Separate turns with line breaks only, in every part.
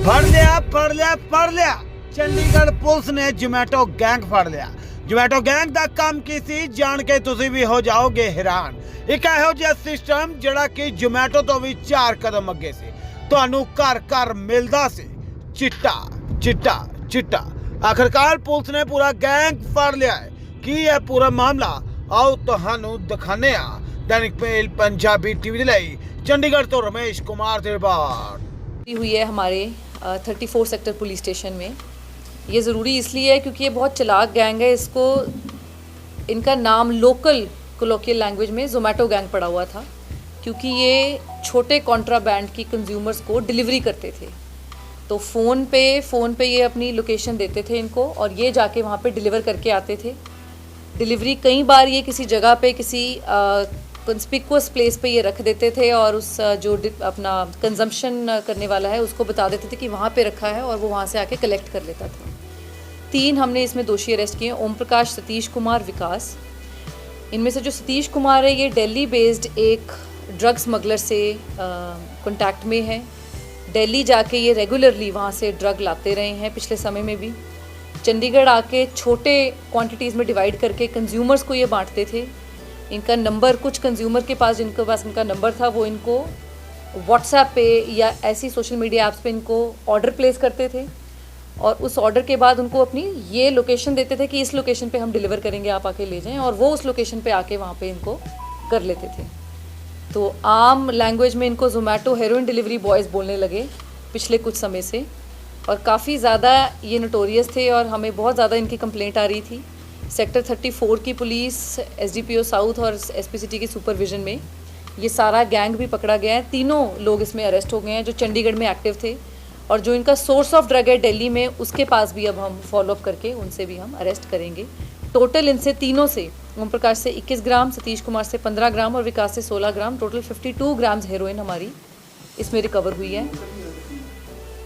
ਫੜ ਲਿਆ ਚੰਡੀਗੜ੍ਹ ਪੁਲਿਸ ਨੇ ਜੋਮੈਟੋ ਗੈਂਗ ਫੜ ਲਿਆ। ਜੋਮੈਟੋ ਗੈਂਗ ਦਾ ਕੰਮ ਕੀ ਸੀ ਜਾਣ ਕੇ ਤੁਸੀਂ ਵੀ ਹੋ ਜਾਓਗੇ ਹੈਰਾਨ। ਇੱਕ ਇਹੋ ਜਿਹਾ ਸਿਸਟਮ ਜਿਹੜਾ ਕਿ ਜੋਮੈਟੋ ਤੋਂ ਵੀ 4 ਕਦਮ ਅੱਗੇ ਸੀ। ਤੁਹਾਨੂੰ ਘਰ ਘਰ ਮਿਲਦਾ ਸੀ ਚਿੱਟਾ ਚਿੱਟਾ ਚਿੱਟਾ। ਆਖਿਰਕਾਰ ਪੁਲਿਸ ਨੇ ਪੂਰਾ ਗੈਂਗ ਫੜ ਲਿਆ ਹੈ। ਕੀ ਹੈ पूरा मामला आओ ਤੁਹਾਨੂੰ ਦਿਖਾਣੇ ਆ। दैनिक मेल पंजाबी टीवी ਲਈ चंडीगढ़ तो रमेश कुमार ਦੀ रिपोर्ट
हुई है हमारे 34 सेक्टर पुलिस स्टेशन में। ये ज़रूरी इसलिए है क्योंकि ये बहुत चालाक गैंग है। इसको इनका नाम लोकल कोलोकियल लैंग्वेज में ज़ोमैटो गैंग पड़ा हुआ था, क्योंकि ये छोटे कॉन्ट्राबैंड की कंज्यूमर्स को डिलीवरी करते थे। तो फ़ोन पे ये अपनी लोकेशन देते थे इनको, और ये जाके वहाँ पे डिलीवर करके आते थे। डिलीवरी कई बार ये किसी जगह पे किसी कंस्पिकुअस प्लेस पे ये रख देते थे, और उस जो अपना कंजम्पशन करने वाला है उसको बता देते थे कि वहाँ पे रखा है, और वो वहाँ से आके कलेक्ट कर लेता था। 3 हमने इसमें दोषी अरेस्ट किए, ओम प्रकाश, सतीश कुमार, विकास। इनमें से जो सतीश कुमार है ये दिल्ली बेस्ड एक ड्रग स्मगलर से कॉन्टैक्ट में है। दिल्ली जाके ये रेगुलरली वहाँ से ड्रग लाते रहे हैं पिछले समय में भी। चंडीगढ़ आके छोटे क्वांटिटीज़ में डिवाइड करके कंज्यूमर्स को ये बांटते थे। इनका नंबर, कुछ कंज्यूमर के पास जिनके पास इनका नंबर था, वो इनको व्हाट्सएप पे या ऐसी सोशल मीडिया ऐप्स पे इनको ऑर्डर प्लेस करते थे, और उस ऑर्डर के बाद उनको अपनी ये लोकेशन देते थे कि इस लोकेशन पे हम डिलीवर करेंगे, आप आके ले जाएं, और वो उस लोकेशन पे आके वहाँ पे इनको कर लेते थे। तो आम लैंग्वेज में इनको ज़ोमैटो हेरोइन डिलीवरी बॉयज़ बोलने लगे पिछले कुछ समय से, और काफ़ी ज़्यादा ये नोटोरियस थे, और हमें बहुत ज़्यादा इनकी कंप्लेंट आ रही थी। सेक्टर 34 की पुलिस, SDPO साउथ और SPCT के सुपरविज़न में ये सारा गैंग भी पकड़ा गया है। तीनों लोग इसमें अरेस्ट हो गए हैं जो चंडीगढ़ में एक्टिव थे, और जो इनका सोर्स ऑफ ड्रग है दिल्ली में, उसके पास भी अब हम फॉलोअप करके उनसे भी हम अरेस्ट करेंगे। टोटल इनसे तीनों से, ओम प्रकाश से 21 ग्राम, सतीश कुमार से 15 ग्राम और विकास से 16 ग्राम, टोटल 52 ग्राम्स हेरोइन हमारी इसमें रिकवर हुई है।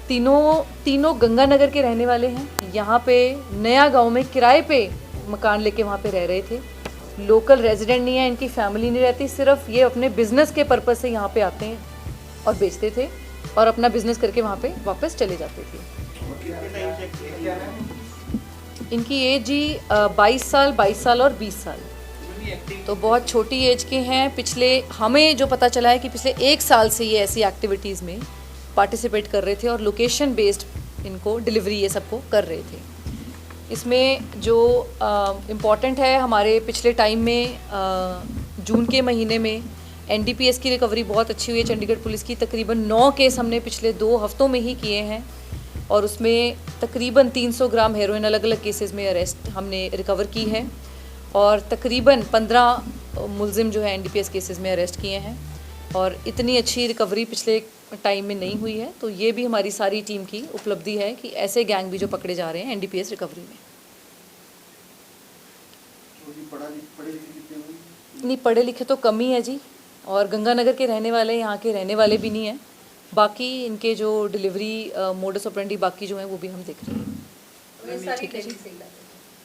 तीनों गंगानगर के रहने वाले हैं। यहाँ पे नया गांव में किराए पे मकान लेके वहाँ पे रह रहे थे। लोकल रेजिडेंट नहीं है, इनकी फैमिली नहीं रहती, सिर्फ ये अपने बिजनेस के पर्पज़ से यहाँ पे आते हैं और बेचते थे, और अपना बिजनेस करके वहाँ पे वापस चले जाते थे। इनकी एज जी 22 साल और 20 साल, तो बहुत छोटी एज के हैं। पिछले हमें जो पता चला है कि पिछले 1 साल से ये ऐसी एक्टिविटीज़ में पार्टिसिपेट कर रहे थे, और लोकेशन बेस्ड इनको डिलीवरी ये सबको कर रहे थे। इसमें जो इम्पॉर्टेंट है, हमारे पिछले टाइम में जून के महीने में NDPS की रिकवरी बहुत अच्छी हुई है चंडीगढ़ पुलिस की। तकरीबन 9 केस हमने पिछले 2 हफ्तों में ही किए हैं, और उसमें तकरीबन 300 ग्राम हेरोइन अलग अलग केसेस में अरेस्ट हमने रिकवर की है, और तकरीबन 15 मुलजिम जो है NDPS केसेस में अरेस्ट किए हैं। और इतनी अच्छी रिकवरी पिछले टाइम में नहीं हुई है, तो ये भी हमारी सारी टीम की उपलब्धि है कि ऐसे गैंग भी जो पकड़े जा रहे हैं NDPS रिकवरी में। नहीं, पढ़े लिखे तो कम ही है जी, और गंगानगर के रहने वाले, यहाँ के रहने वाले भी नहीं हैं। बाकी इनके जो डिलीवरी मोडस ऑपरेंडी बाकी जो हैं वो भी हम देख रहे हैं। ठीक है जी,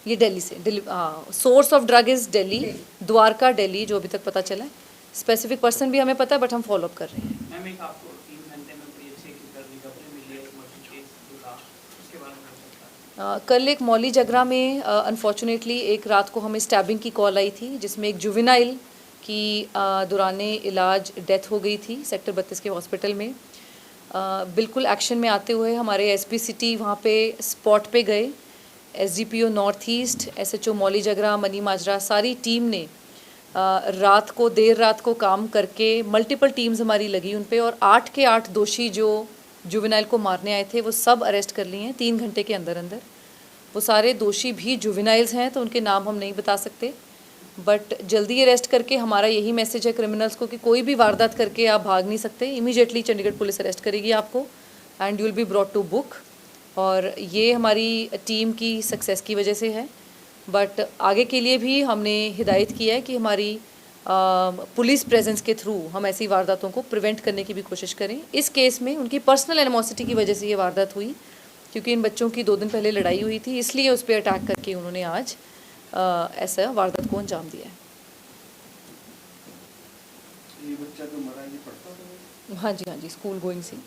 ये दिल्ली से, हाँ, source of drug is Delhi, Dwarka Delhi, जो अभी तक पता चला है। स्पेसिफिक पर्सन भी हमें पता है, बट हम फॉलोअप कर रहे हैं। कल एक मौली जगरा में अनफॉर्चुनेटली एक रात को हमें स्टैबिंग की कॉल आई थी, जिसमें एक जुवेनाइल की दौराने इलाज डेथ हो गई थी सेक्टर 32 के हॉस्पिटल में। बिल्कुल एक्शन में आते हुए हमारे SPCT वहाँ पे स्पॉट पे गए। SDPO नॉर्थ ईस्ट, SHO मौली जगरा, मनी माजरा, सारी टीम ने देर रात को काम करके, मल्टीपल टीम्स हमारी लगी उन पे, और 8 के 8 दोषी जो जुवेनाइल को मारने आए थे वो सब अरेस्ट कर लिए हैं 3 घंटे के अंदर अंदर। वो सारे दोषी भी जुवेनाइल्स हैं, तो उनके नाम हम नहीं बता सकते, बट जल्दी अरेस्ट करके हमारा यही मैसेज है क्रिमिनल्स को कि कोई भी वारदात करके आप भाग नहीं सकते। इमीडिएटली चंडीगढ़ पुलिस अरेस्ट करेगी आपको, and you will be brought to book. और ये हमारी टीम की सक्सेस की वजह से है, बट आगे के लिए भी हमने हिदायत की है कि हमारी पुलिस प्रेजेंस के थ्रू हम ऐसी वारदातों को प्रिवेंट करने की भी कोशिश करें। इस केस में उनकी पर्सनल एनिमोसिटी की वजह से ये वारदात हुई, क्योंकि इन बच्चों की 2 दिन पहले लड़ाई हुई थी, इसलिए उस पर अटैक करके उन्होंने आज ऐसा वारदात को अंजाम दिया है। ये बच्चा जो मरा है ये पढ़ता है? हाँ जी, स्कूल गोइंग सी।